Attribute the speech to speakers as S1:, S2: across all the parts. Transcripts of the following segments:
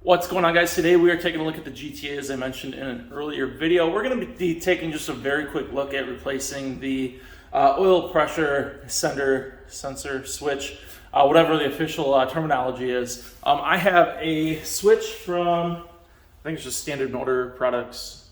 S1: What's going on, guys? Today we are taking a look at the GTA, as I mentioned in an earlier video. We're going to be taking just a very quick look at replacing the oil pressure sensor switch, whatever the official terminology is. I have a switch from, I think it's just Standard Motor Products,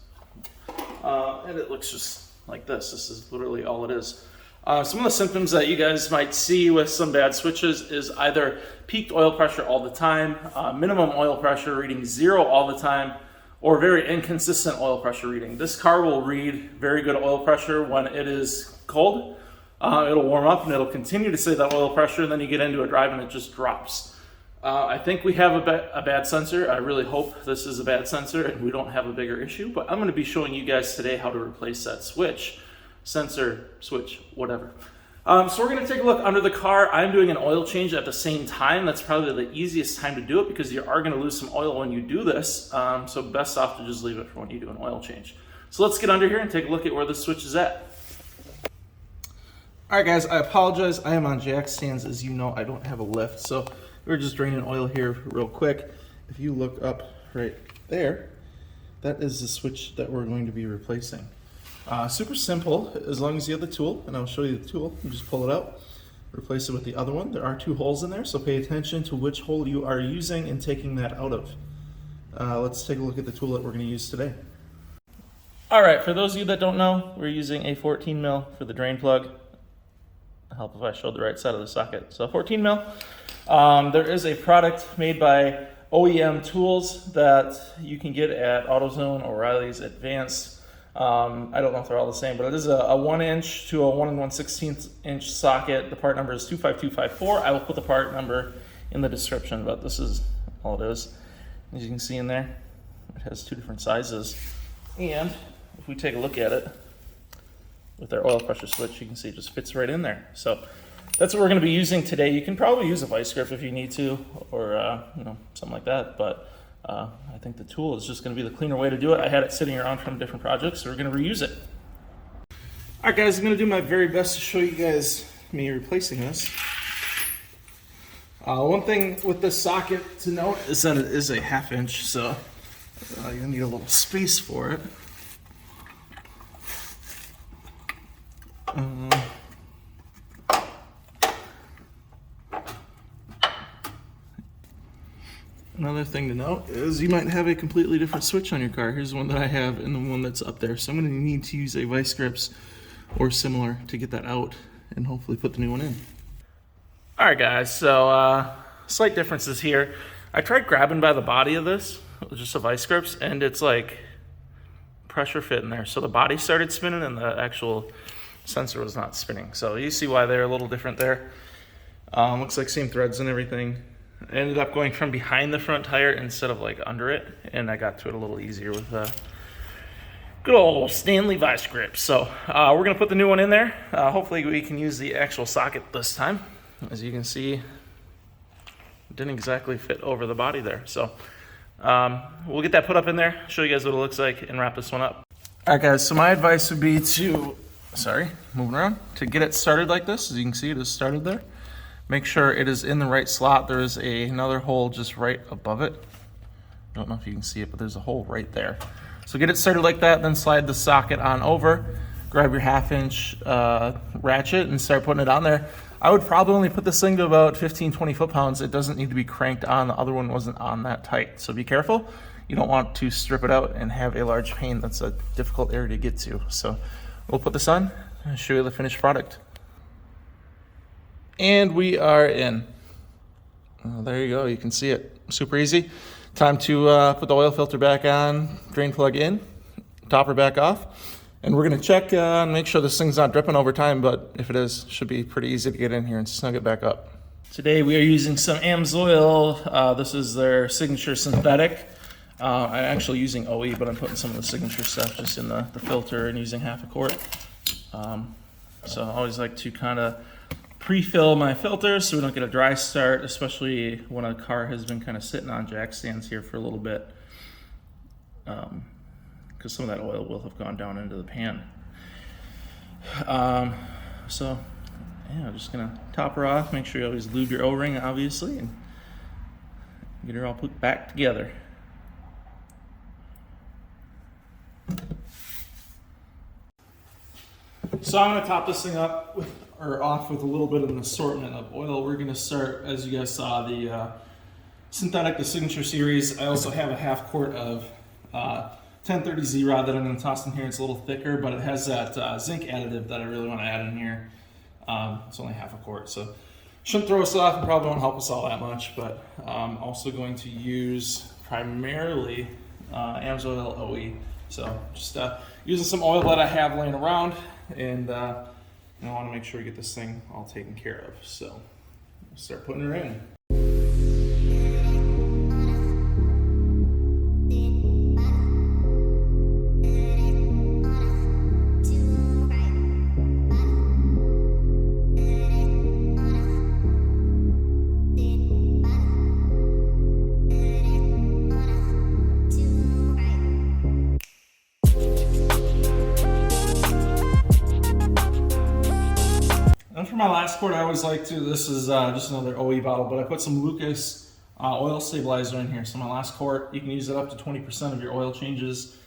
S1: and it looks just like this. This is literally all it is. Some of the symptoms that you guys might see with some bad switches is either peaked oil pressure all the time, minimum oil pressure reading 0 all the time, or very inconsistent oil pressure reading. This car will read very good oil pressure when it is cold. It'll warm up and it'll continue to say that oil pressure, and then you get into a drive and it just drops. I think we have a bad sensor. I really hope this is a bad sensor and we don't have a bigger issue, but I'm going to be showing you guys today how to replace that sensor, switch, whatever. So we're going to take a look under the car. I'm doing an oil change at the same time. That's probably the easiest time to do it because you are going to lose some oil when you do this. So best off to just leave it for when you do an oil change. So let's get under here and take a look at where the switch is at. All right, guys, I apologize. I am on jack stands. As you know, I don't have a lift. So we're just draining oil here real quick. If you look up right there, that is the switch that we're going to be replacing. Super simple, as long as you have the tool, and I'll show you the tool. You just pull it out, replace it with the other one. There are 2 holes in there, so pay attention to which hole you are using and taking that out of. Let's take a look at the tool that we're going to use today. All right, for those of you that don't know, we're using a 14 mil for the drain plug. It'll help if I showed the right side of the socket. So 14 mil. There is a product made by OEMTOOLS that you can get at AutoZone or O'Reilly's Advanced. I don't know if they're all the same, but it is a 1 inch to a 1 1/16 inch socket. The part number is 25254. I will put the part number in the description, but this is all it is. As you can see in there, it has 2 different sizes. And if we take a look at it with our oil pressure switch, you can see it just fits right in there. So that's what we're going to be using today. You can probably use a vice grip if you need to, or something like that, but I think the tool is just going to be the cleaner way to do it. I had it sitting around from different projects, so we're going to reuse it. All right, guys, I'm going to do my very best to show you guys me replacing this. One thing with this socket to note is that it is a 1/2 inch, so you need a little space for it. Another thing to note is you might have a completely different switch on your car. Here's one that I have and the one that's up there. So I'm going to need to use a vice grips or similar to get that out and hopefully put the new one in. All right, guys, so slight differences here. I tried grabbing by the body of this, just a vice grips, and it's like pressure fit in there. So the body started spinning and the actual sensor was not spinning. So you see why they're a little different there. Looks like same threads and everything. I ended up going from behind the front tire instead of like under it, and I got to it a little easier with good old Stanley vice grip. So we're gonna put the new one in there. Hopefully we can use the actual socket this time. As you can see, it didn't exactly fit over the body there. So we'll get that put up in there, show you guys what it looks like, and wrap this one up. All right, guys, so my advice would be to, to get it started like this. As you can see, it is started there. Make sure it is in the right slot. There is another hole just right above it. I don't know if you can see it, but there's a hole right there. So get it started like that, then slide the socket on over, grab your 1/2 inch ratchet and start putting it on there. I would probably only put this thing to about 15, 20 foot-pounds. It doesn't need to be cranked on. The other one wasn't on that tight. So be careful. You don't want to strip it out and have a large pane. That's a difficult area to get to. So we'll put this on and show you the finished product. And we are in. There you go, you can see it. Super easy. Time to put the oil filter back on, drain plug in, topper back off. And we're gonna check and make sure this thing's not dripping over time, but if it is, it should be pretty easy to get in here and snug it back up. Today we are using some AMSOIL. This is their signature synthetic. I'm actually using OE, but I'm putting some of the signature stuff just in the filter and using 1/2 quart. So I always like to kind of pre-fill my filters so we don't get a dry start, especially when a car has been kind of sitting on jack stands here for a little bit, because some of that oil will have gone down into the pan. So yeah, I'm just gonna top her off. Make sure you always lube your O-ring, obviously, and get her all put back together. So I'm going to top this thing up off with a little bit of an assortment of oil. We're going to start, as you guys saw, the synthetic, the Signature Series. I also have a half quart of 1030 Z-Rod that I'm going to toss in here. It's a little thicker, but it has that zinc additive that I really want to add in here. It's only half a quart, so shouldn't throw us off and probably won't help us all that much. But I'm also going to use primarily AMSOIL OE. So just using some oil that I have laying around, and I want to make sure we get this thing all taken care of. So we'll start putting her in. And for my last quart, I always like to, this is just another OE bottle, but I put some Lucas oil stabilizer in here. So my last quart, you can use it up to 20% of your oil changes.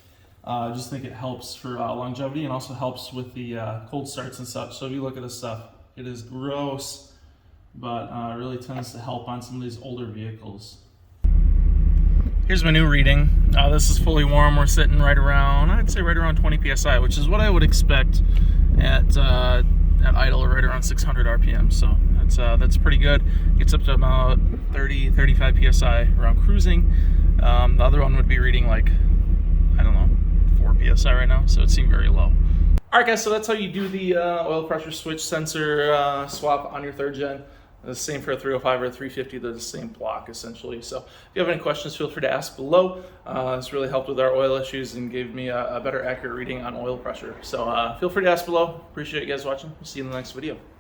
S1: I just think it helps for longevity, and also helps with the cold starts and such. So if you look at this stuff, it is gross, but really tends to help on some of these older vehicles. Here's my new reading. This is fully warm. We're sitting right around, I'd say right around 20 PSI, which is what I would expect at idle, or right around 600 RPM. So that's pretty good. Gets up to about 30, 35 PSI around cruising. The other one would be reading like, I don't know, 4 PSI right now. So it seemed very low. All right, guys, so that's how you do the oil pressure switch sensor swap on your third gen. The same for a 305 or a 350, they're the same block essentially. So if you have any questions, feel free to ask below. This really helped with our oil issues and gave me a better accurate reading on oil pressure. So feel free to ask below. Appreciate you guys watching. We'll see you in the next video.